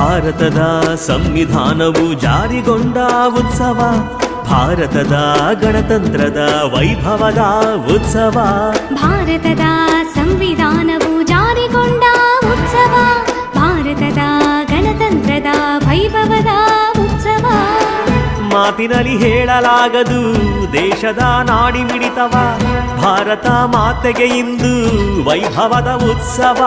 ಭಾರತದ ಸಂವಿಧಾನವು ಜಾರಿಗೊಂಡ ಉತ್ಸವ, ಭಾರತದ ಗಣತಂತ್ರದ ವೈಭವದ ಉತ್ಸವ. ಭಾರತದ ಸಂವಿಧಾನವು ಜಾರಿಗೊಂಡ ಉತ್ಸವ, ಭಾರತದ ಗಣತಂತ್ರದ ವೈಭವದ ಉತ್ಸವ. ಮಾತಿನಲ್ಲಿ ಹೇಳಲಾಗದು ದೇಶದ ನಾಡಿ ಮಿಡಿತವ, ಭಾರತ ಮಾತೆಗೆ ಇಂದು ವೈಭವದ ಉತ್ಸವ.